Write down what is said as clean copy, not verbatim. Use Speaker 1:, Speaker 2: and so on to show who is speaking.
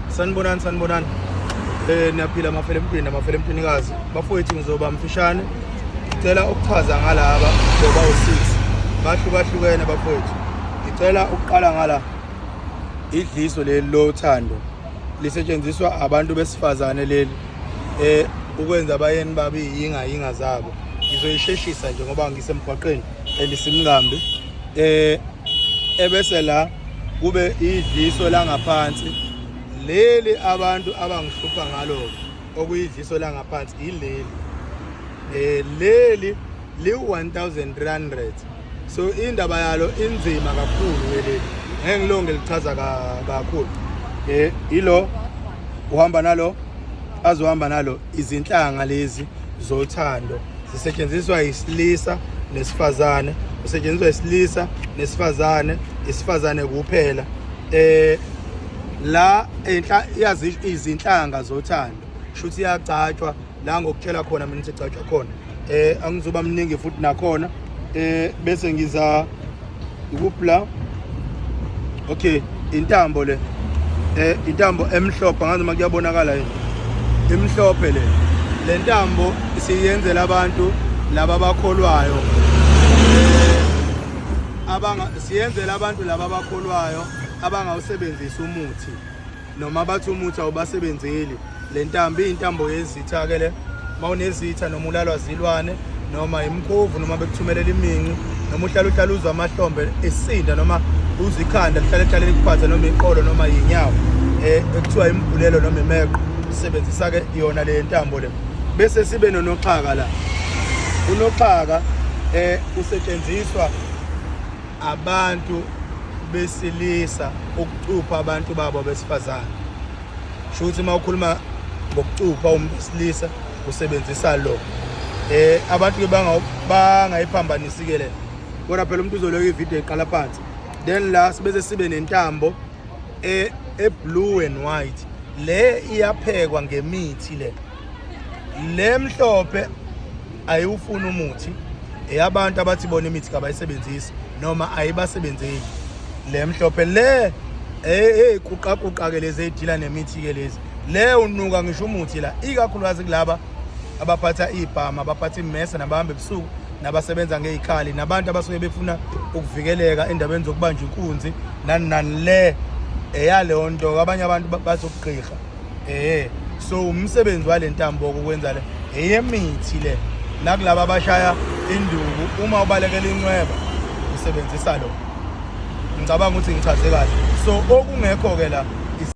Speaker 1: Sanibonani. Niyaphila amafelemtwinikazi. Bafowethu ngizoba mfishane. Ngicela ukuchaza ngalaba ngoba u6. Bahlukahlukene bafowethu. Ngicela ukuqala ngala. Idliso leli lothando lisetshenziswa abantu besifazane leli ukwenza abayeni babe yinga zabo. Ngizoyisheshisa nje ngoba ngisemgwaqeni elisimngambi. Ebese la kube idliso la ngaphansi leli abantu abangihlupha ngalo okuyidliso la ngaphansi ileli leli li 1000 so indaba yalo inzima kakhulu leli ngeke ngilonge lichaza kakhulu ilo uhamba nalo azohamba nalo izinhlanga lezi zothando zisetshenziswa isilisa nesifazane usetshenziswa isilisa nesifazane isifazane kuphela la enhla yazi izinhlanga zothando shuthi iyagcatshwa la ngokutshela khona mina sicatshwa khona angizoba mningi futhi nakhona bese ngiza ukupla okay intambo le intambo emhlophe ngazi makuyabonakala yini imhlophe le ntambo siyenzela abantu laba abakholwayo siyenzela abantu laba abakholwayo abangawusebenzisa umuthi noma bathi umuthi awubasebenzeli le ntambo intambo yezitha ke le mawunezitha noma ulalwa zilwane noma imkhovu noma bekuthumelela iminqi noma uhlala uzwa amahlombe esinda noma uzikhanda lihlale likuphatha noma iqolo noma inyawo ekuthiwa imbulelo noma imeqo sisebenzisa ke yona le ntambo le bese sibe nonoxhaka la unoxhaka usetshenziswa abantu besilisa ukucupha abantu babo besifazane shuthi mawukhuluma ngokucupha umuntu wesilisa usebenzisa lo abantu ke bangayiphambanisi ke le kodwa phela umuntu uzoloku ivideo iqala phansi then la sibese sibe nentambo blue and white le iyaphekwa ngemithi le mhlophe ayiwufuna umuthi eyabantu abathi bona imithi kabayisebenzisi noma ayibasebenzeli le mhlophe le kuqa ke lezi edila nemithi ke lezi le unuka ngisho umuthi la ikakhulukazi kulaba abaphatha ibhama abaphatha imesa nabahamba ebusuku nabasebenza ngezikhali nabantu abasuke befuna ukuvikeleka endabeni zokubanjwa inkunzi nani le eyaleyo nto abanye abantu bazokugqirha so umsebenzi wale ntambo ukwenza le eyemithi le nakulabo abashaya induku uma ubalekela inxweba usebenzisa lo ngicabanga ukuthi ngichaze kahle so okungekho ke la